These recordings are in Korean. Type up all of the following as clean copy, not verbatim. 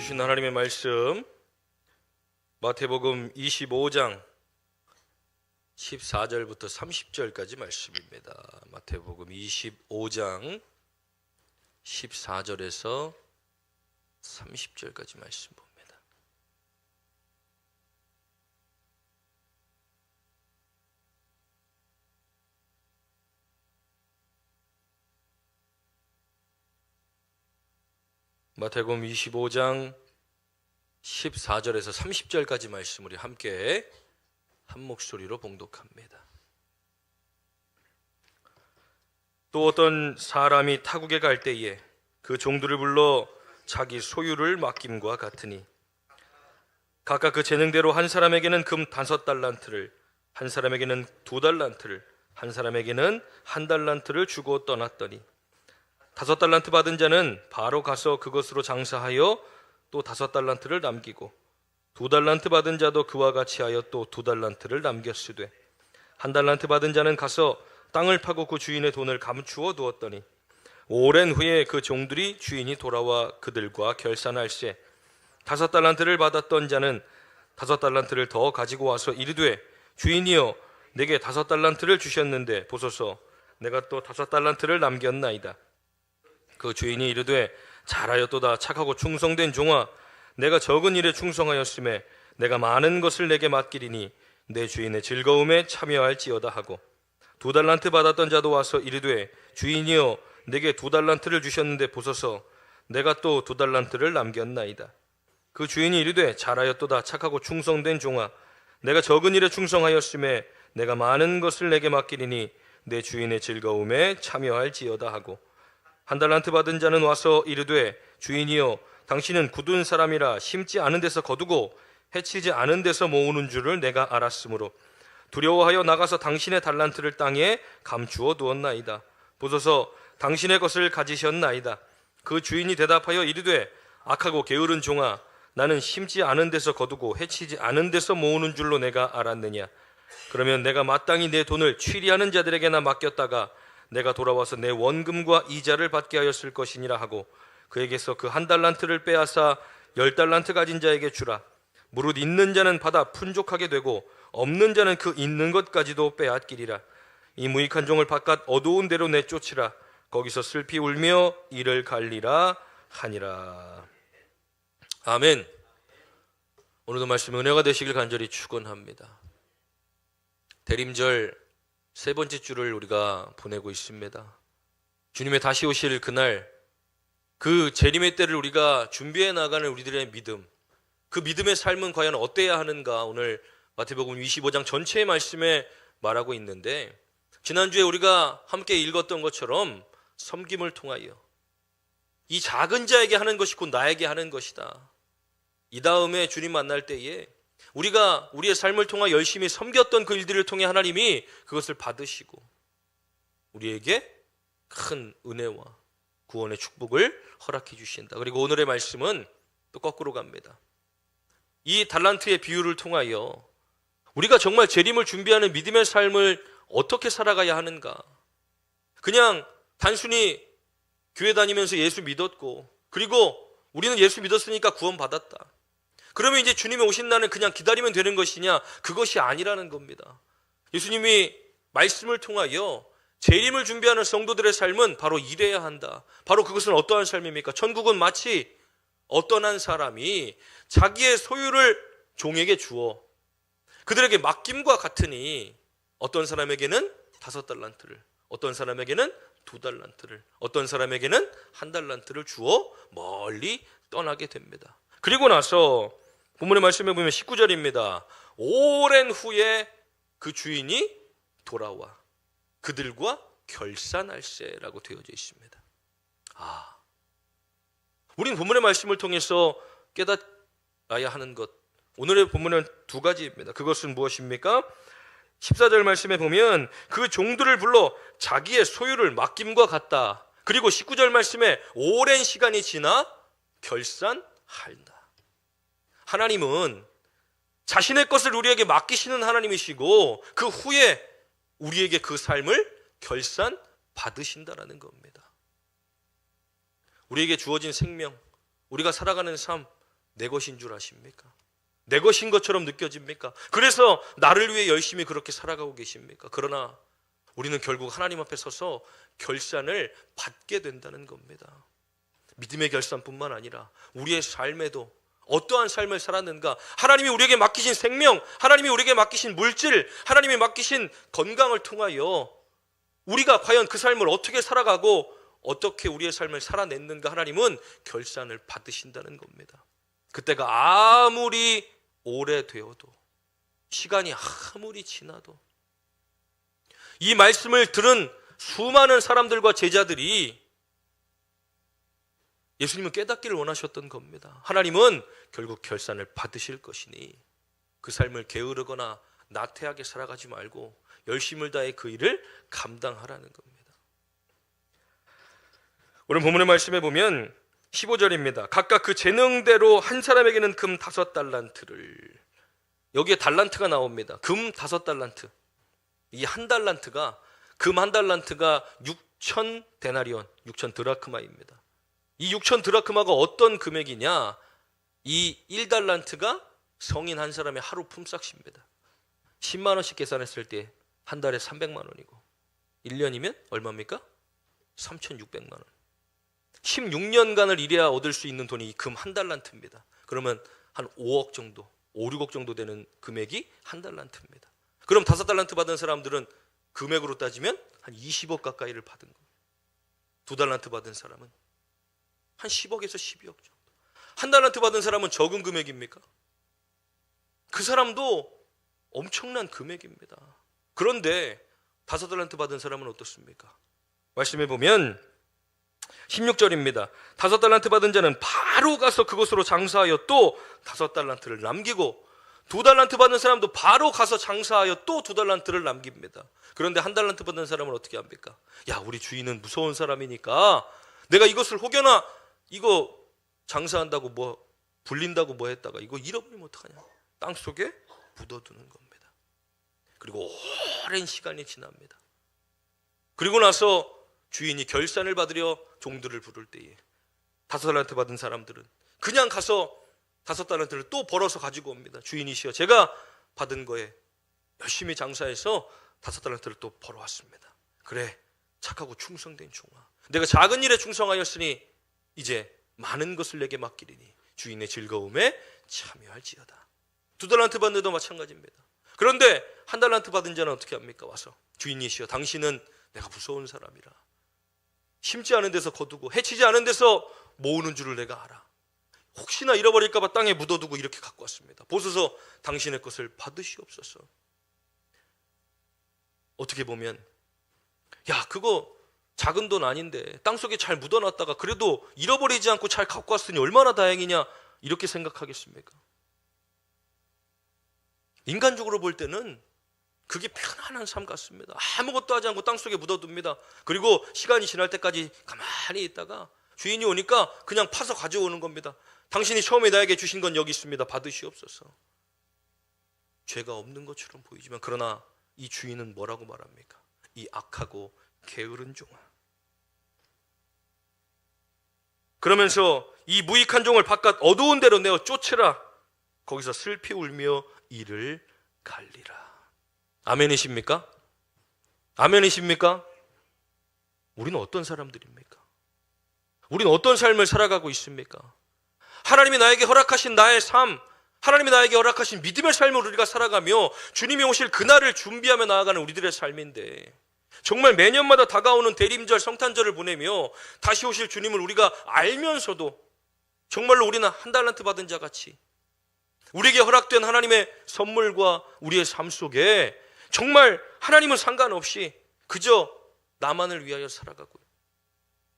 주신 하나님의 말씀 마태복음 25장 14절부터 30절까지 말씀입니다. 마태복음 25장 14절에서 30절까지 말씀 봅니다. 마태복음 25장 14절에서 30절까지 말씀 우리 함께 한 목소리로 봉독합니다. 또 어떤 사람이 타국에 갈 때에 그 종들을 불러 자기 소유를 맡김과 같으니 각각 그 재능대로 한 사람에게는 금 5달란트를, 한 사람에게는 2달란트를, 한 사람에게는 1달란트를 주고 떠났더니 5달란트 받은 자는 바로 가서 그것으로 장사하여 또 5달란트를 남기고 2달란트 받은 자도 그와 같이 하여 또 2달란트를 남겼으되 1달란트 받은 자는 가서 땅을 파고 그 주인의 돈을 감추어 두었더니 오랜 후에 그 종들이 주인이 돌아와 그들과 결산할세 5달란트를 받았던 자는 5달란트를 더 가지고 와서 이르되 주인이여 내게 5달란트를 주셨는데 보소서 내가 또 5달란트를 남겼나이다. 그 주인이 이르되 잘하였도다 착하고 충성된 종아 내가 적은 일에 충성하였음에 내가 많은 것을 내게 맡기리니 내 주인의 즐거움에 참여할지어다 하고 2달란트 받았던 자도 와서 이르되 주인이여 내게 2달란트를 주셨는데 보소서 내가 또 2달란트를 남겼나이다. 그 주인이 이르되 잘하였도다 착하고 충성된 종아 내가 적은 일에 충성하였음에 내가 많은 것을 내게 맡기리니 내 주인의 즐거움에 참여할지어다 하고 1달란트 받은 자는 와서 이르되 주인이여 당신은 굳은 사람이라 심지 않은 데서 거두고 해치지 않은 데서 모으는 줄을 내가 알았으므로 두려워하여 나가서 당신의 달란트를 땅에 감추어 두었나이다. 보소서 당신의 것을 가지셨나이다. 그 주인이 대답하여 이르되 악하고 게으른 종아 나는 심지 않은 데서 거두고 해치지 않은 데서 모으는 줄로 내가 알았느냐. 그러면 내가 마땅히 내 돈을 취리하는 자들에게나 맡겼다가 내가 돌아와서 내 원금과 이자를 받게 하였을 것이니라 하고 그에게서 그 1달란트를 빼앗아 10달란트 가진 자에게 주라. 무릇 있는 자는 받아 풍족하게 되고 없는 자는 그 있는 것까지도 빼앗기리라. 이 무익한 종을 바깥 어두운 데로 내쫓으라. 거기서 슬피 울며 이를 갈리라 하니라. 아멘. 오늘도 말씀 은혜가 되시길 간절히 축원합니다. 대림절 세 번째 주를 우리가 보내고 있습니다. 주님의 다시 오실 그날 그 재림의 때를 우리가 준비해 나가는 우리들의 믿음, 그 믿음의 삶은 과연 어때야 하는가 오늘 마태복음 25장 전체의 말씀에 말하고 있는데 지난주에 우리가 함께 읽었던 것처럼 섬김을 통하여 이 작은 자에게 하는 것이 곧 나에게 하는 것이다. 이 다음에 주님 만날 때에 우리가 우리의 삶을 통해 열심히 섬겼던 그 일들을 통해 하나님이 그것을 받으시고 우리에게 큰 은혜와 구원의 축복을 허락해 주신다. 그리고 오늘의 말씀은 또 거꾸로 갑니다. 이 달란트의 비유를 통하여 우리가 정말 재림을 준비하는 믿음의 삶을 어떻게 살아가야 하는가. 그냥 단순히 교회 다니면서 예수 믿었고 그리고 우리는 예수 믿었으니까 구원받았다. 그러면 이제 주님이 오신 날은 그냥 기다리면 되는 것이냐? 그것이 아니라는 겁니다. 예수님이 말씀을 통하여 재림을 준비하는 성도들의 삶은 바로 이래야 한다. 바로 그것은 어떠한 삶입니까? 천국은 마치 어떤 한 사람이 자기의 소유를 종에게 주어 그들에게 맡김과 같으니 어떤 사람에게는 5달란트를, 어떤 사람에게는 2달란트를, 어떤 사람에게는 1달란트를 주어 멀리 떠나게 됩니다. 그리고 나서 본문의 말씀에 보면 19절입니다. 오랜 후에 그 주인이 돌아와 그들과 결산할세라고 되어져 있습니다. 우리는 본문의 말씀을 통해서 깨달아야 하는 것, 오늘의 본문은 2가지입니다. 그것은 무엇입니까? 14절 말씀에 보면 그 종들을 불러 자기의 소유를 맡김과 같다. 그리고 19절 말씀에 오랜 시간이 지나 결산한다. 하나님은 자신의 것을 우리에게 맡기시는 하나님이시고 그 후에 우리에게 그 삶을 결산받으신다라는 겁니다. 우리에게 주어진 생명, 우리가 살아가는 삶, 내 것인 줄 아십니까? 내 것인 것처럼 느껴집니까? 그래서 나를 위해 열심히 그렇게 살아가고 계십니까? 그러나 우리는 결국 하나님 앞에 서서 결산을 받게 된다는 겁니다. 믿음의 결산뿐만 아니라 우리의 삶에도 어떠한 삶을 살았는가, 하나님이 우리에게 맡기신 생명, 하나님이 우리에게 맡기신 물질, 하나님이 맡기신 건강을 통하여 우리가 과연 그 삶을 어떻게 살아가고 어떻게 우리의 삶을 살아냈는가, 하나님은 결산을 받으신다는 겁니다. 그때가 아무리 오래되어도, 시간이 아무리 지나도 이 말씀을 들은 수많은 사람들과 제자들이 예수님은 깨닫기를 원하셨던 겁니다. 하나님은 결국 결산을 받으실 것이니 그 삶을 게으르거나 나태하게 살아가지 말고 열심을 다해 그 일을 감당하라는 겁니다. 오늘 본문의 말씀에 보면 15절입니다. 각각 그 재능대로 한 사람에게는 금 5달란트를, 여기에 달란트가 나옵니다. 금 5달란트. 이 한 달란트가, 금 한 달란트가 6천 데나리온, 6천 드라크마입니다. 이 6천 드라크마가 어떤 금액이냐? 이 1달란트가 성인 한 사람의 하루 품삯입니다. 10만 원씩 계산했을 때 한 달에 300만 원이고 1년이면 얼마입니까? 3,600만 원. 16년간을 일해야 얻을 수 있는 돈이 금 한 달란트입니다. 그러면 한 5억 정도, 5, 6억 정도 되는 금액이 한 달란트입니다. 그럼 5달란트 받은 사람들은 금액으로 따지면 한 20억 가까이를 받은 거예요. 2달란트 받은 사람은 한 10억에서 12억 정도. 한 달란트 받은 사람은 적은 금액입니까? 그 사람도 엄청난 금액입니다. 그런데 5달란트 받은 사람은 어떻습니까? 말씀해 보면 16절입니다. 5달란트 받은 자는 바로 가서 그곳으로 장사하여 또 5달란트를 남기고, 2달란트 받은 사람도 바로 가서 장사하여 또 2달란트를 남깁니다. 그런데 1달란트 받은 사람은 어떻게 합니까? 야, 우리 주인은 무서운 사람이니까 내가 이것을 혹여나 이거 장사한다고 뭐 불린다고 뭐 했다가 이거 잃어버리면 어떡하냐? 땅속에 묻어두는 겁니다. 그리고 오랜 시간이 지납니다. 그리고 나서 주인이 결산을 받으려 종들을 부를 때에 5달란트 받은 사람들은 그냥 가서 5달란트를 또 벌어서 가지고 옵니다. 주인이시여, 제가 받은 거에 열심히 장사해서 5달란트를 또 벌어왔습니다. 그래, 착하고 충성된 종아, 내가 작은 일에 충성하였으니 이제 많은 것을 내게 맡기리니 주인의 즐거움에 참여할지어다. 2달란트 받는 데도 마찬가지입니다. 그런데 1달란트 받은 자는 어떻게 합니까? 와서 주인이시여, 당신은 내가 무서운 사람이라 심지 않은 데서 거두고 해치지 않은 데서 모으는 줄을 내가 알아. 혹시나 잃어버릴까 봐 땅에 묻어두고 이렇게 갖고 왔습니다. 보소서, 당신의 것을 받으시옵소서. 어떻게 보면 야, 그거 작은 돈 아닌데 땅속에 잘 묻어놨다가 그래도 잃어버리지 않고 잘 갖고 왔으니 얼마나 다행이냐, 이렇게 생각하겠습니까? 인간적으로 볼 때는 그게 편안한 삶 같습니다. 아무것도 하지 않고 땅속에 묻어둡니다. 그리고 시간이 지날 때까지 가만히 있다가 주인이 오니까 그냥 파서 가져오는 겁니다. 당신이 처음에 나에게 주신 건 여기 있습니다. 받으시옵소서. 죄가 없는 것처럼 보이지만, 그러나 이 주인은 뭐라고 말합니까? 이 악하고 게으른 종아. 그러면서 이 무익한 종을 바깥 어두운 데로 내어 쫓으라. 거기서 슬피 울며 이를 갈리라. 아멘이십니까? 아멘이십니까? 우리는 어떤 사람들입니까? 우리는 어떤 삶을 살아가고 있습니까? 하나님이 나에게 허락하신 나의 삶, 하나님이 나에게 허락하신 믿음의 삶을 우리가 살아가며 주님이 오실 그날을 준비하며 나아가는 우리들의 삶인데, 정말 매년마다 다가오는 대림절, 성탄절을 보내며 다시 오실 주님을 우리가 알면서도 정말로 우리는 1달란트 받은 자 같이 우리에게 허락된 하나님의 선물과 우리의 삶 속에 정말 하나님은 상관없이 그저 나만을 위하여 살아가고,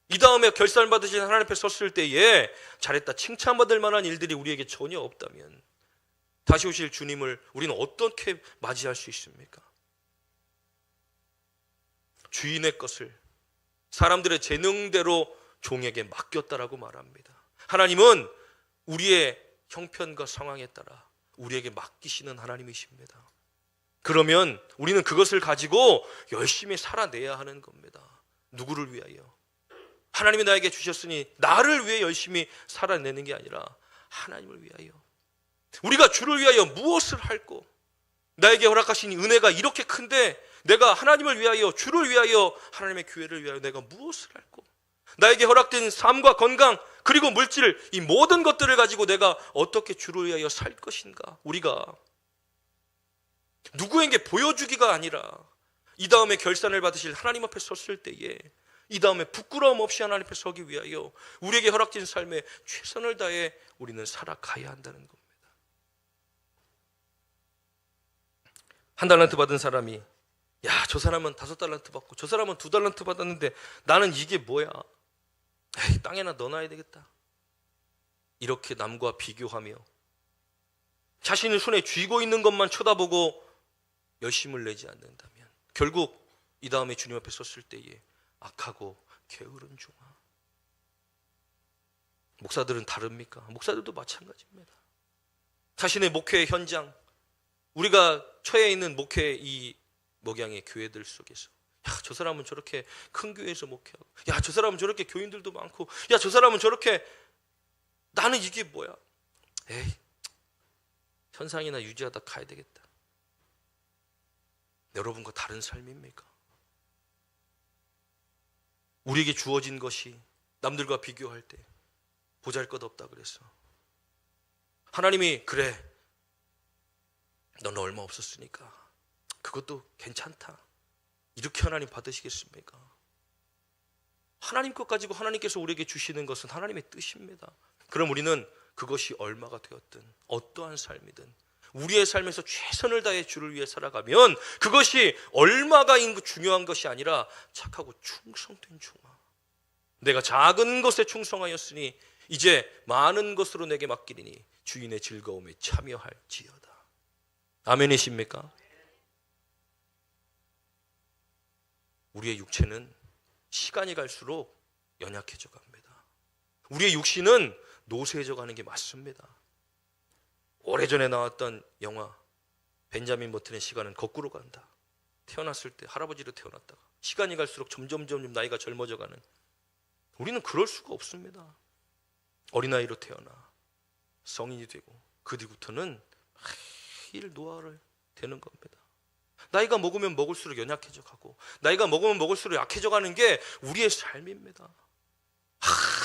이 다음에 결산 받으신 하나님 앞에 섰을 때에 잘했다 칭찬받을 만한 일들이 우리에게 전혀 없다면 다시 오실 주님을 우리는 어떻게 맞이할 수 있습니까? 주인의 것을 사람들의 재능대로 종에게 맡겼다라고 말합니다. 하나님은 우리의 형편과 상황에 따라 우리에게 맡기시는 하나님이십니다. 그러면 우리는 그것을 가지고 열심히 살아내야 하는 겁니다. 누구를 위하여? 하나님이 나에게 주셨으니 나를 위해 열심히 살아내는 게 아니라 하나님을 위하여, 우리가 주를 위하여 무엇을 할꼬? 나에게 허락하신 은혜가 이렇게 큰데 내가 하나님을 위하여, 주를 위하여, 하나님의 교회를 위하여 내가 무엇을 할꼬? 나에게 허락된 삶과 건강 그리고 물질, 이 모든 것들을 가지고 내가 어떻게 주를 위하여 살 것인가? 우리가 누구에게 보여주기가 아니라 이 다음에 결산을 받으실 하나님 앞에 섰을 때에 이 다음에 부끄러움 없이 하나님 앞에 서기 위하여 우리에게 허락된 삶에 최선을 다해 우리는 살아가야 한다는 겁니다. 한 달란트 받은 사람이, 야, 저 사람은 5달란트 받고 저 사람은 2달란트 받았는데 나는 이게 뭐야? 에이, 땅에나 넣어놔야 되겠다. 이렇게 남과 비교하며 자신의 손에 쥐고 있는 것만 쳐다보고 열심을 내지 않는다면 결국 이 다음에 주님 앞에 섰을 때에 악하고 게으른 종아. 목사들은 다릅니까? 목사들도 마찬가지입니다. 자신의 목회 현장, 우리가 처해 있는 목회 이 목양의 교회들 속에서, 야, 저 사람은 저렇게 큰 교회에서 목회하고, 야, 저 사람은 저렇게 교인들도 많고, 야, 저 사람은 저렇게, 나는 이게 뭐야? 에이, 현상이나 유지하다 가야 되겠다. 여러분과 다른 삶입니까? 우리에게 주어진 것이 남들과 비교할 때 보잘것없다 그래서 하나님이, 그래, 너는 얼마 없었으니까 그것도 괜찮다, 이렇게 하나님 받으시겠습니까? 하나님 것 가지고 하나님께서 우리에게 주시는 것은 하나님의 뜻입니다. 그럼 우리는 그것이 얼마가 되었든 어떠한 삶이든 우리의 삶에서 최선을 다해 주를 위해 살아가면 그것이 얼마가 중요한 것이 아니라 착하고 충성된 종아, 내가 작은 것에 충성하였으니 이제 많은 것으로 내게 맡기리니 주인의 즐거움에 참여할지어다. 아멘이십니까? 우리의 육체는 시간이 갈수록 연약해져 갑니다. 우리의 육신은 노쇠해져 가는 게 맞습니다. 오래전에 나왔던 영화 벤자민 버튼의 시간은 거꾸로 간다. 태어났을 때 할아버지로 태어났다가 시간이 갈수록 점점 나이가 젊어져 가는, 우리는 그럴 수가 없습니다. 어린아이로 태어나 성인이 되고 그 뒤부터는 매일 노화를 되는 겁니다. 나이가 먹으면 먹을수록 연약해져 가고 나이가 먹으면 먹을수록 약해져 가는 게 우리의 삶입니다.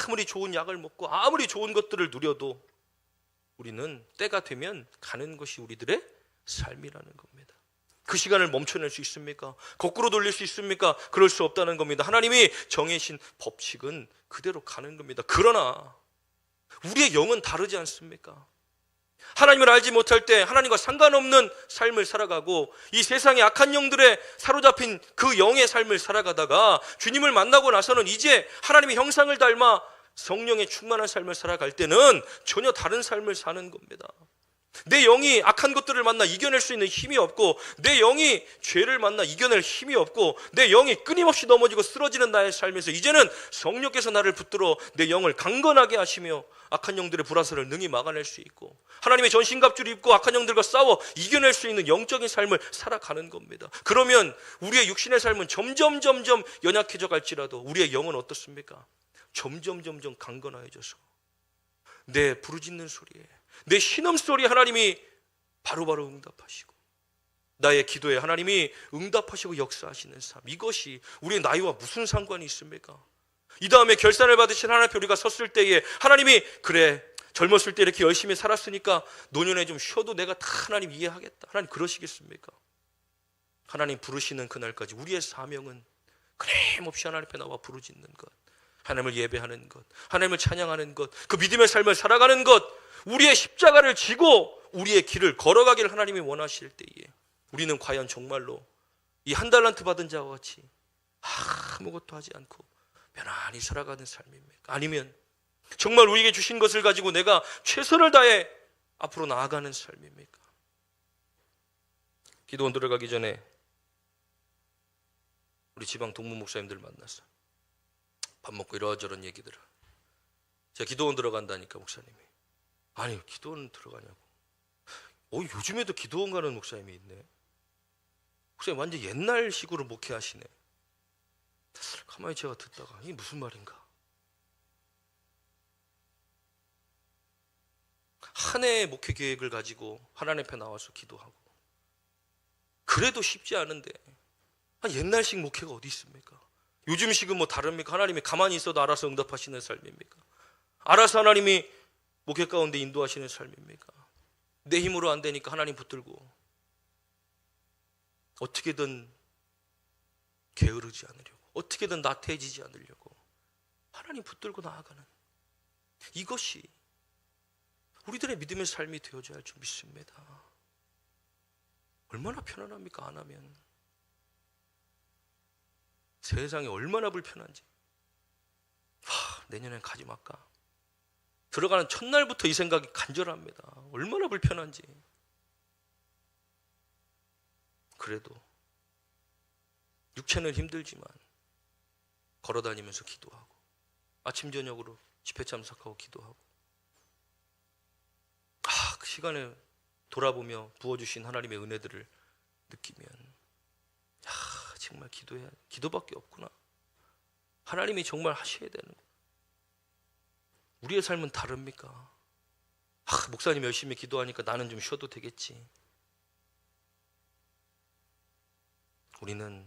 아무리 좋은 약을 먹고 아무리 좋은 것들을 누려도 우리는 때가 되면 가는 것이 우리들의 삶이라는 겁니다. 그 시간을 멈춰낼 수 있습니까? 거꾸로 돌릴 수 있습니까? 그럴 수 없다는 겁니다. 하나님이 정해신 법칙은 그대로 가는 겁니다. 그러나 우리의 영은 다르지 않습니까? 하나님을 알지 못할 때 하나님과 상관없는 삶을 살아가고 이 세상의 악한 영들에 사로잡힌 그 영의 삶을 살아가다가 주님을 만나고 나서는 이제 하나님의 형상을 닮아 성령의 충만한 삶을 살아갈 때는 전혀 다른 삶을 사는 겁니다. 내 영이 악한 것들을 만나 이겨낼 수 있는 힘이 없고 내 영이 죄를 만나 이겨낼 힘이 없고 내 영이 끊임없이 넘어지고 쓰러지는 나의 삶에서 이제는 성령께서 나를 붙들어 내 영을 강건하게 하시며 악한 영들의 불화살을 능히 막아낼 수 있고 하나님의 전신갑주를 입고 악한 영들과 싸워 이겨낼 수 있는 영적인 삶을 살아가는 겁니다. 그러면 우리의 육신의 삶은 점점 연약해져 갈지라도 우리의 영은 어떻습니까? 점점 강건해져서 내 부르짖는 소리에, 내 신음소리에 하나님이 바로바로 응답하시고 나의 기도에 하나님이 응답하시고 역사하시는 삶, 이것이 우리의 나이와 무슨 상관이 있습니까? 이 다음에 결산을 받으신 하나님 앞에 우리가 섰을 때에 하나님이, 그래, 젊었을 때 이렇게 열심히 살았으니까 노년에 좀 쉬어도 내가 다 하나님 이해하겠다, 하나님 그러시겠습니까? 하나님 부르시는 그날까지 우리의 사명은 끊임없이 하나님 앞에 나와 부르짖는 것, 하나님을 예배하는 것, 하나님을 찬양하는 것, 그 믿음의 삶을 살아가는 것, 우리의 십자가를 지고 우리의 길을 걸어가기를 하나님이 원하실 때에 우리는 과연 정말로 이 한 달란트 받은 자와 같이 아무것도 하지 않고 편안히 살아가는 삶입니까? 아니면 정말 우리에게 주신 것을 가지고 내가 최선을 다해 앞으로 나아가는 삶입니까? 기도원 들어가기 전에 우리 지방 동문 목사님들 만났어. 밥 먹고 이러저런 얘기들을. 제가 기도원 들어간다니까 목사님이. 아니, 기도원 들어가냐고. 요즘에도 기도원 가는 목사님이 있네. 목사님 완전 옛날식으로 목회하시네. 가만히 제가 듣다가 이게 무슨 말인가. 한 해의 목회 계획을 가지고 하나님 앞에 나와서 기도하고, 그래도 쉽지 않은데 옛날식 목회가 어디 있습니까? 요즘식은 뭐 다릅니까? 하나님이 가만히 있어도 알아서 응답하시는 삶입니까? 알아서 하나님이 목회 가운데 인도하시는 삶입니까? 내 힘으로 안 되니까 하나님 붙들고 어떻게든 게으르지 않으려고, 어떻게든 나태해지지 않으려고 하나님 붙들고 나아가는, 이것이 우리들의 믿음의 삶이 되어져야 할 줄 믿습니다. 얼마나 편안합니까? 안 하면. 세상이 얼마나 불편한지. 내년엔 가지 말까? 들어가는 첫날부터 이 생각이 간절합니다. 얼마나 불편한지. 그래도 육체는 힘들지만 걸어다니면서 기도하고, 아침 저녁으로 집회 참석하고 기도하고, 그 시간에 돌아보며 부어주신 하나님의 은혜들을 느끼면 정말 기도밖에 없구나. 하나님이 정말 하셔야 되는 거. 우리의 삶은 다릅니까? 목사님 열심히 기도하니까 나는 좀 쉬어도 되겠지. 우리는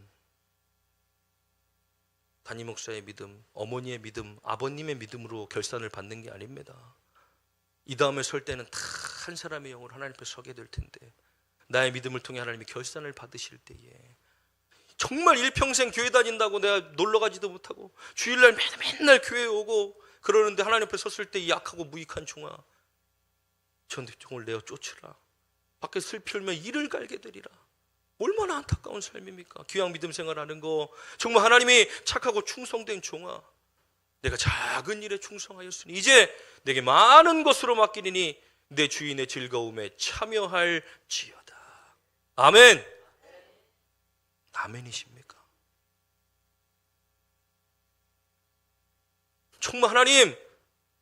담임 목사의 믿음, 어머니의 믿음, 아버님의 믿음으로 결산을 받는 게 아닙니다. 이 다음에 설 때는 다 한 사람의 영으로 하나님 앞에 서게 될 텐데, 나의 믿음을 통해 하나님이 결산을 받으실 때에 정말 일평생 교회 다닌다고 내가 놀러 가지도 못하고 주일날 맨날 교회에 오고 그러는데 하나님 앞에 섰을 때 이 약하고 무익한 종아, 전대종을 내어 쫓으라. 밖에 슬피 울며 이를 갈게 되리라. 얼마나 안타까운 삶입니까? 귀한 믿음 생활하는 거, 정말 하나님이 착하고 충성된 종아, 내가 작은 일에 충성하였으니 이제 내게 많은 것으로 맡기리니 내 주인의 즐거움에 참여할지어다. 아멘. 아멘이십니까? 정말 하나님,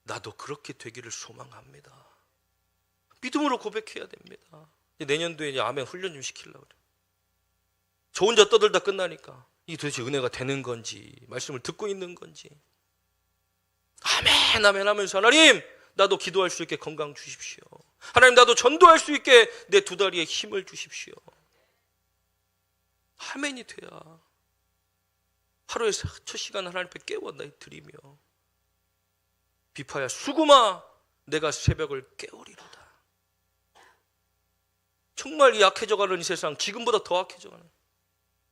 나도 그렇게 되기를 소망합니다. 믿음으로 고백해야 됩니다. 내년도에 이제 아멘 훈련 좀 시키려고 그래요. 저 혼자 떠들다 끝나니까 이게 도대체 은혜가 되는 건지, 말씀을 듣고 있는 건지. 아멘 아멘 하면서, 하나님 나도 기도할 수 있게 건강 주십시오. 하나님 나도 전도할 수 있게 내 두 다리에 힘을 주십시오. 아멘이 돼야 하루에 첫 시간 하나님 앞에 깨워 드리며, 비파야 수구마 내가 새벽을 깨우리로다. 정말 이 약해져가는 이 세상, 지금보다 더 약해져가는,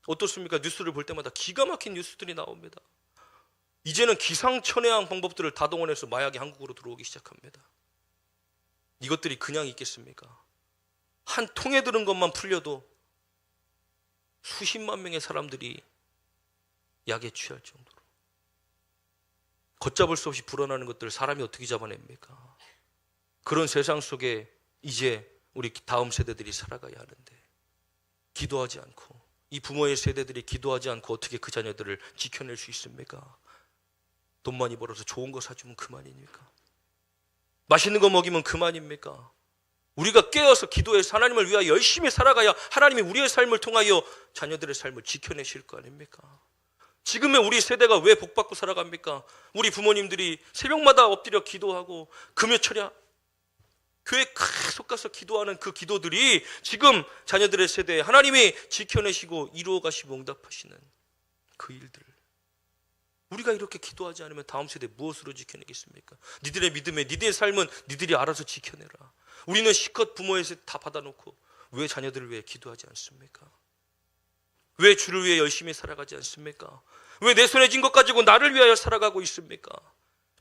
어떻습니까? 뉴스를 볼 때마다 기가 막힌 뉴스들이 나옵니다. 이제는 기상천외한 방법들을 다 동원해서 마약이 한국으로 들어오기 시작합니다. 이것들이 그냥 있겠습니까? 한 통에 들은 것만 풀려도 수십만 명의 사람들이 약에 취할 정도로 걷잡을 수 없이 불어나는 것들을 사람이 어떻게 잡아냅니까? 그런 세상 속에 이제 우리 다음 세대들이 살아가야 하는데, 기도하지 않고, 이 부모의 세대들이 기도하지 않고 어떻게 그 자녀들을 지켜낼 수 있습니까? 돈 많이 벌어서 좋은 거 사주면 그만입니까? 맛있는 거 먹이면 그만입니까? 우리가 깨어서 기도해서 하나님을 위하여 열심히 살아가야 하나님이 우리의 삶을 통하여 자녀들의 삶을 지켜내실 거 아닙니까? 지금의 우리 세대가 왜 복받고 살아갑니까? 우리 부모님들이 새벽마다 엎드려 기도하고 금요철야 교회 계속 가서 기도하는 그 기도들이 지금 자녀들의 세대에 하나님이 지켜내시고 이루어가시고 응답하시는 그 일들, 우리가 이렇게 기도하지 않으면 다음 세대 무엇으로 지켜내겠습니까? 니들의 믿음에 니들의 삶은 니들이 알아서 지켜내라. 우리는 실컷 부모의 세 다 받아놓고 왜 자녀들을 위해 기도하지 않습니까? 왜 주를 위해 열심히 살아가지 않습니까? 왜 내 손에 쥔 것 가지고 나를 위하여 살아가고 있습니까?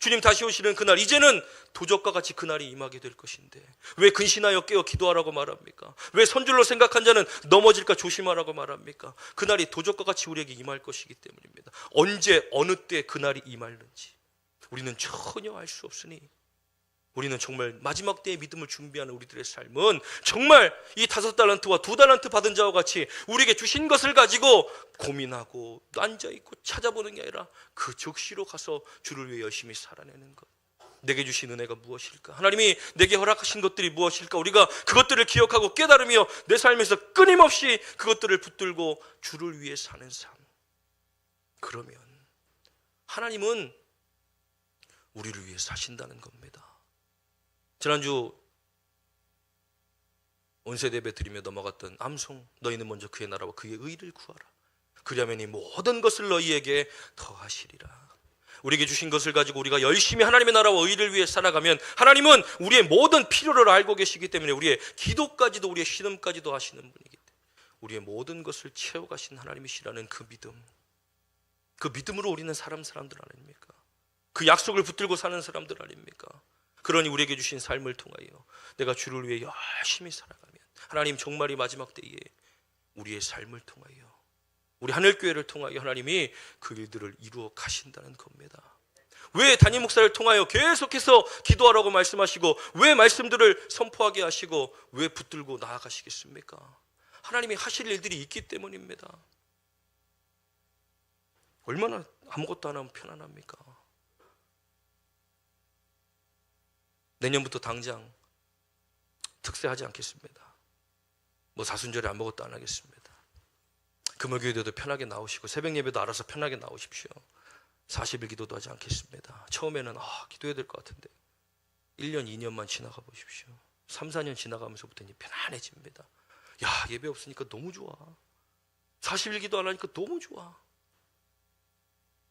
주님 다시 오시는 그날, 이제는 도적과 같이 그날이 임하게 될 것인데 왜 근신하여 깨어 기도하라고 말합니까? 왜 선줄로 생각한 자는 넘어질까 조심하라고 말합니까? 그날이 도적과 같이 우리에게 임할 것이기 때문입니다. 언제 어느 때 그날이 임할는지 우리는 전혀 알 수 없으니, 우리는 정말 마지막 때의 믿음을 준비하는 우리들의 삶은 정말 이 5달란트와 2달란트 받은 자와 같이 우리에게 주신 것을 가지고 고민하고 앉아있고 찾아보는 게 아니라 그 즉시로 가서 주를 위해 열심히 살아내는 것. 내게 주신 은혜가 무엇일까? 하나님이 내게 허락하신 것들이 무엇일까? 우리가 그것들을 기억하고 깨달으며 내 삶에서 끊임없이 그것들을 붙들고 주를 위해 사는 삶. 그러면 하나님은 우리를 위해 사신다는 겁니다. 지난주 온세대배 드리며 넘어갔던 암송, 너희는 먼저 그의 나라와 그의 의를 구하라. 그리하면 이 모든 것을 너희에게 더하시리라. 우리에게 주신 것을 가지고 우리가 열심히 하나님의 나라와 의를 위해 살아가면 하나님은 우리의 모든 필요를 알고 계시기 때문에 우리의 기도까지도 우리의 신음까지도 하시는 분이기 때문에 우리의 모든 것을 채워가신 하나님이시라는 그 믿음, 그 믿음으로 우리는 사람들 아닙니까? 그 약속을 붙들고 사는 사람들 아닙니까? 그러니 우리에게 주신 삶을 통하여 내가 주를 위해 열심히 살아가면 하나님 정말 이 마지막 때에 우리의 삶을 통하여 우리 하늘교회를 통하여 하나님이 그 일들을 이루어 가신다는 겁니다. 왜 담임 목사를 통하여 계속해서 기도하라고 말씀하시고 왜 말씀들을 선포하게 하시고 왜 붙들고 나아가시겠습니까? 하나님이 하실 일들이 있기 때문입니다. 얼마나 아무것도 안 하면 편안합니까? 내년부터 당장 특세하지 않겠습니다. 뭐 사순절에 아무것도 안 하겠습니다. 금요교회도 편하게 나오시고 새벽 예배도 알아서 편하게 나오십시오. 40일 기도도 하지 않겠습니다. 처음에는 기도해야 될 것 같은데 1년 2년만 지나가 보십시오. 3, 4년 지나가면서부터는 편안해집니다. 야, 예배 없으니까 너무 좋아. 40일 기도 안 하니까 너무 좋아.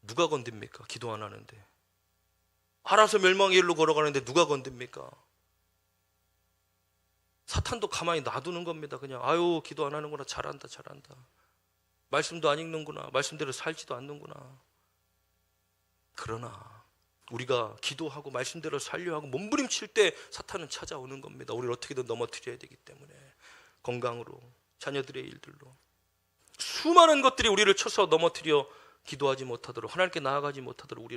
누가 건듭니까? 기도 안 하는데. 알아서 멸망의 일로 걸어가는데 누가 건듭니까? 사탄도 가만히 놔두는 겁니다. 그냥 아유 기도 안 하는구나, 잘한다. 말씀도 안 읽는구나, 말씀대로 살지도 않는구나. 그러나 우리가 기도하고 말씀대로 살려 하고 몸부림칠 때 사탄은 찾아오는 겁니다. 우리를 어떻게든 넘어뜨려야 되기 때문에 건강으로, 자녀들의 일들로 수많은 것들이 우리를 쳐서 넘어뜨려 기도하지 못하도록, 하나님께 나아가지 못하도록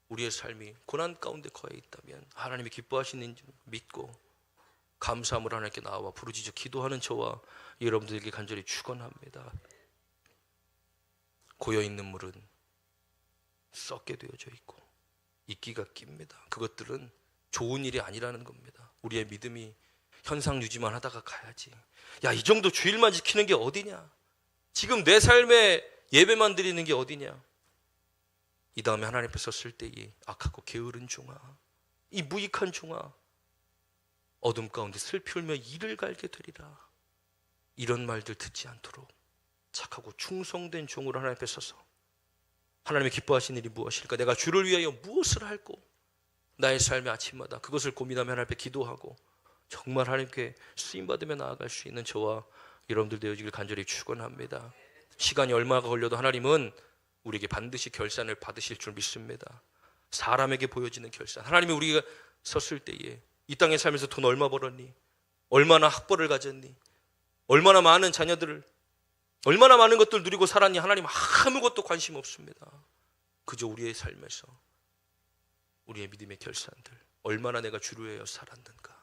우리의 삶이 고난 가운데 거해 있다면 하나님이 기뻐하시는 줄 믿고 감사함으로 하나님께 나와 부르짖어 기도하는 저와 여러분들에게 간절히 축원합니다. 고여있는 물은 썩게 되어져 있고 이끼가 낍니다. 그것들은 좋은 일이 아니라는 겁니다. 우리의 믿음이 현상 유지만 하다가 가야지. 야, 이 정도 주일만 지키는 게 어디냐? 지금 내 삶에 예배만 드리는 게 어디냐? 이 다음에 하나님 앞에 섰을 때이 악하고 게으른 종아, 이 무익한 종아, 어둠 가운데 슬피 울며 이를 갈게 되리라. 이런 말들 듣지 않도록 착하고 충성된 종으로 하나님 앞에 서서 하나님의 기뻐하시는 일이 무엇일까? 내가 주를 위하여 무엇을 할꼬? 나의 삶의 아침마다 그것을 고민하며 하나님 앞에 기도하고 정말 하나님께 쓰임받으며 나아갈 수 있는 저와 여러분들 되어지길 간절히 축원합니다. 시간이 얼마가 걸려도 하나님은 우리에게 반드시 결산을 받으실 줄 믿습니다. 사람에게 보여지는 결산, 하나님이 우리가 섰을 때에 이 땅에 살면서 돈 얼마 벌었니? 얼마나 학벌을 가졌니? 얼마나 많은 자녀들을, 얼마나 많은 것들 누리고 살았니? 하나님 아무것도 관심 없습니다. 그저 우리의 삶에서 우리의 믿음의 결산들, 얼마나 내가 주를 위하여 살았는가.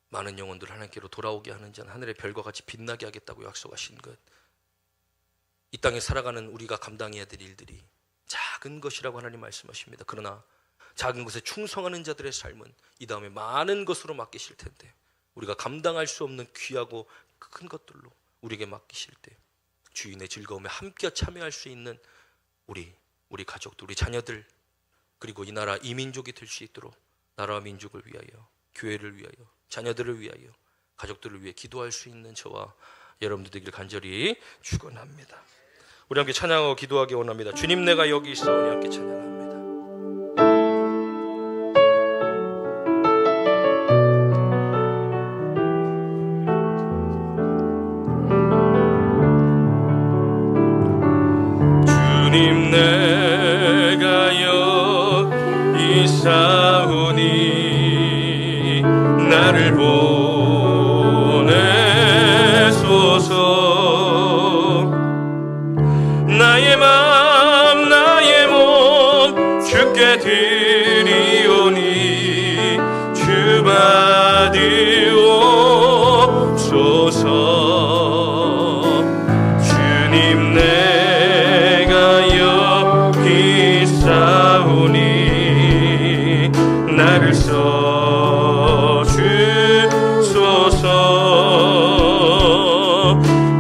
많은 영혼들 하나님께로 돌아오게 하는 자는 하늘의 별과 같이 빛나게 하겠다고 약속하신 것, 이 땅에 살아가는 우리가 감당해야 될 일들이 작은 것이라고 하나님 말씀하십니다. 그러나 작은 것에 충성하는 자들의 삶은 이 다음에 많은 것으로 맡기실 텐데 우리가 감당할 수 없는 귀하고 큰 것들로 우리에게 맡기실 때 주인의 즐거움에 함께 참여할 수 있는 우리 가족들, 우리 자녀들, 그리고 이 나라 이 민족이 될 수 있도록 나라와 민족을 위하여, 교회를 위하여, 자녀들을 위하여, 가족들을 위해 기도할 수 있는 저와 여러분들 되길 간절히 축원합니다. 우리 함께 찬양하고 기도하기 원합니다. 주님 내가 여기 있사오니 함께 찬양합니다. 주님 내가 여기 있사오니 나를 보내소서. 나의 맘 나의 몸 주께 드리오니 주 받으옵소서. 주님 내가 여기 있사오니 나를 써주소서.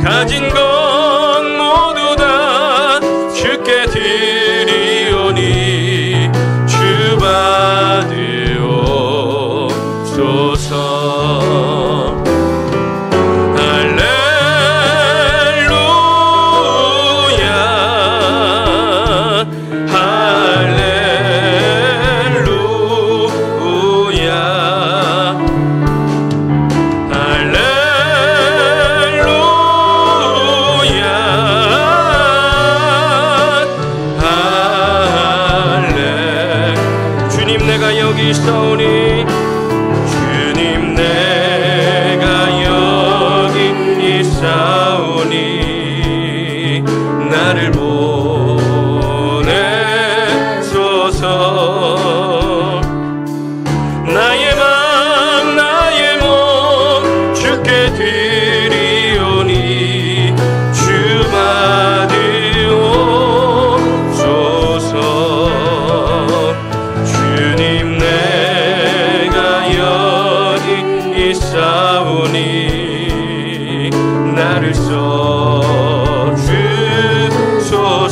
가진 것 모두 다 주께 드리오니 주 받으옵소서.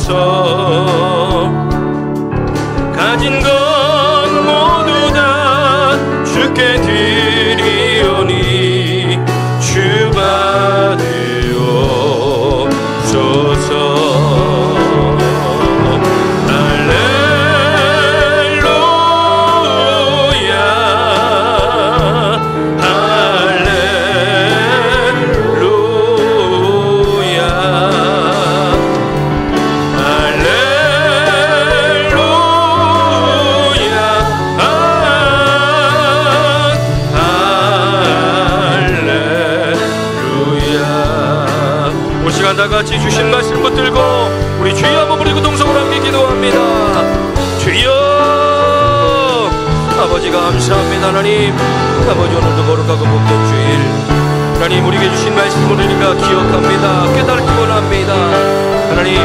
주옵소서. 가진 것 모두 다 주께 드리오니 주 받으옵소서. 다같이 주신 말씀 붙들고 우리 주여 한번 부르고 동성으로 함께 기도합니다. 주여 아버지 감사합니다. 하나님 아버지 오늘도 거룩하고 복된 주일 하나님 우리에게 주신 말씀을 우리가 기억합니다. 깨닫기 원합니다. 하나님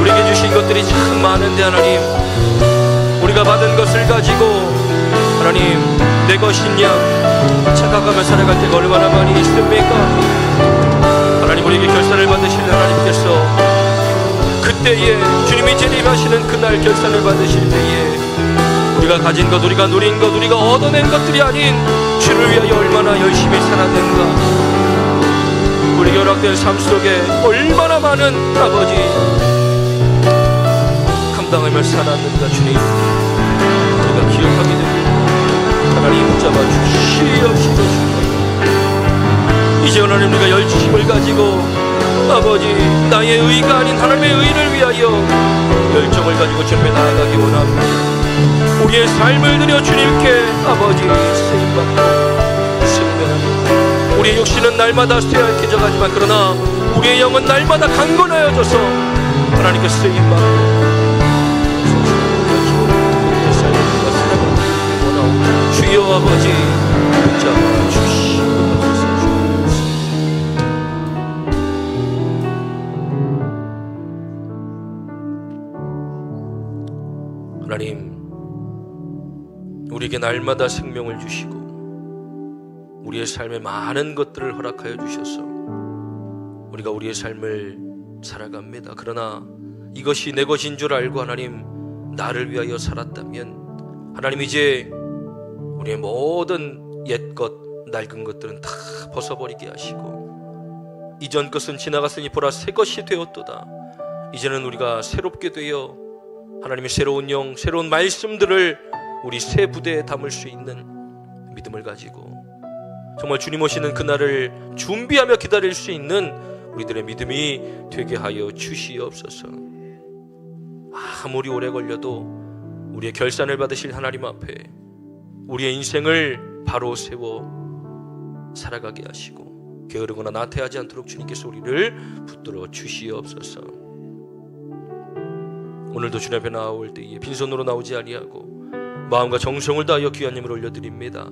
우리에게 주신 것들이 참 많은데 하나님 우리가 받은 것을 가지고 하나님 내 것이냐 착각하며 살아갈 때가 얼마나 많이 있습니까? 하나님 우리에게 결산을 받으실 하나님께서 그때에 주님이 재림하시는 그날 결산을 받으실 때에 우리가 가진 것, 우리가 누린 것, 우리가 얻어낸 것들이 아닌 주를 위하여 얼마나 열심히 살았는가, 우리 결합된 삶 속에 얼마나 많은 아버지 감당하며 살았는가 주님 우리가 기억하게 됩니다. 하나님 붙잡아 주시옵시고 이제 하나님 우리가 열심을 가지고 아버지 나의 의가 아닌 하나님의 의를 위하여 열정을 가지고 주님께 나아가기 원합니다. 우리의 삶을 드려 주님께 아버지 쓰임받고 승배합니다. 우리의 육신은 날마다 쇠약해져 가지만 그러나 우리의 영은 날마다 강건하여져서 하나님께 쓰임받고 우리의 삶을 살아가기 원하옵니다. 주여 아버지 붙잡아 주시옵소서. 하나님 우리에게 날마다 생명을 주시고 우리의 삶에 많은 것들을 허락하여 주셔서 우리가 우리의 삶을 살아갑니다. 그러나 이것이 내 것인 줄 알고 하나님 나를 위하여 살았다면 하나님 이제 우리의 모든 옛것 낡은 것들은 다 벗어버리게 하시고 이전 것은 지나갔으니 보라 새 것이 되었도다. 이제는 우리가 새롭게 되어 하나님의 새로운 영, 새로운 말씀들을 우리 새 부대에 담을 수 있는 믿음을 가지고 정말 주님 오시는 그날을 준비하며 기다릴 수 있는 우리들의 믿음이 되게 하여 주시옵소서. 아무리 오래 걸려도 우리의 결산을 받으실 하나님 앞에 우리의 인생을 바로 세워 살아가게 하시고 게으르거나 나태하지 않도록 주님께서 우리를 붙들어 주시옵소서. 오늘도 주님 앞에 나올 때에 빈손으로 나오지 아니하고 마음과 정성을 다하여 귀한 예물을 올려드립니다.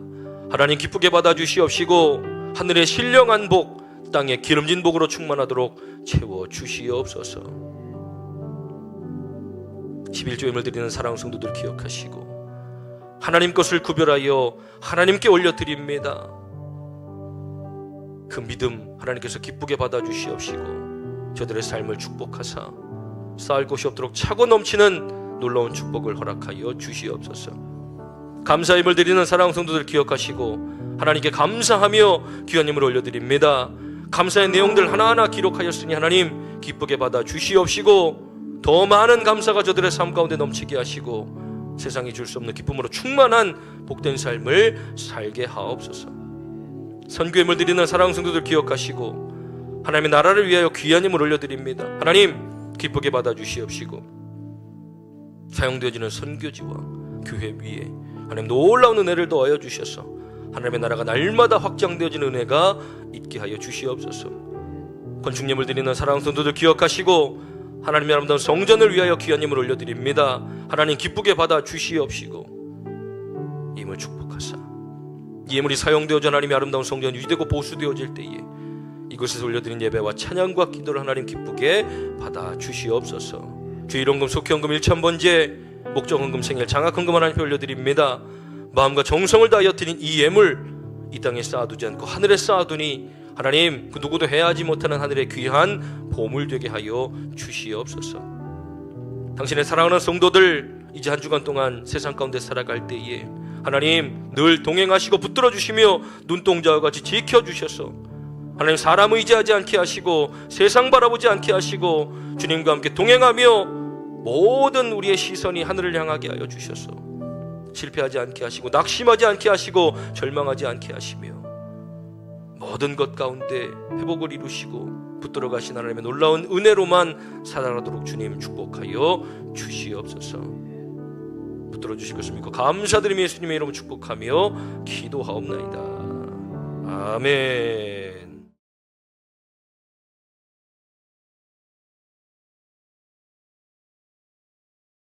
하나님 기쁘게 받아주시옵시고 하늘의 신령한 복 땅의 기름진 복으로 충만하도록 채워주시옵소서. 11조 예물 드리는 사랑 성도들 기억하시고 하나님 것을 구별하여 하나님께 올려드립니다. 그 믿음 하나님께서 기쁘게 받아주시옵시고 저들의 삶을 축복하사 쌓을 곳이 없도록 차고 넘치는 놀라운 축복을 허락하여 주시옵소서. 감사 예물 드리는 사랑하는 성도들 기억하시고 하나님께 감사하며 귀한 예물을 올려드립니다. 감사의 내용들 하나하나 기록하였으니 하나님 기쁘게 받아 주시옵시고 더 많은 감사가 저들의 삶 가운데 넘치게 하시고 세상이 줄 수 없는 기쁨으로 충만한 복된 삶을 살게 하옵소서. 선교 예물 드리는 사랑하는 성도들 기억하시고 하나님의 나라를 위하여 귀한 예물 올려드립니다. 하나님 기쁘게 받아 주시옵시고 사용되어지는 선교지와 교회 위에 하나님 놀라운 은혜를 더하여 주셔서 하나님의 나라가 날마다 확장되어지는 은혜가 있게 하여 주시옵소서. 건축 예물 드리는 사랑하는 성도들 기억하시고 하나님의 아름다운 성전을 위하여 귀한 예물 올려드립니다. 하나님 기쁘게 받아 주시옵시고 이 예물 축복하사 이 예물이 사용되어져 하나님의 아름다운 성전이 유지되고 보수되어질 때에 이곳에서 올려드린 예배와 찬양과 기도를 하나님 기쁘게 받아 주시옵소서. 주일원금, 속회원금, 일천번제, 목적헌금, 생일, 장학헌금 하나님께 올려드립니다. 마음과 정성을 다하여 드린 이 예물 이 땅에 쌓아두지 않고 하늘에 쌓아두니 하나님 그 누구도 해하지 못하는 하늘의 귀한 보물 되게 하여 주시옵소서. 당신의 사랑하는 성도들 이제 한 주간 동안 세상 가운데 살아갈 때에 하나님 늘 동행하시고 붙들어 주시며 눈동자와 같이 지켜주셔서 하나님 사람 의지하지 않게 하시고 세상 바라보지 않게 하시고 주님과 함께 동행하며 모든 우리의 시선이 하늘을 향하게 하여 주셔서 실패하지 않게 하시고 낙심하지 않게 하시고 절망하지 않게 하시며 모든 것 가운데 회복을 이루시고 붙들어 가신 하나님의 놀라운 은혜로만 살아가도록 주님 축복하여 주시옵소서. 붙들어 주실 것입니까? 감사드리며 예수님의 이름으로 축복하며 기도하옵나이다. 아멘.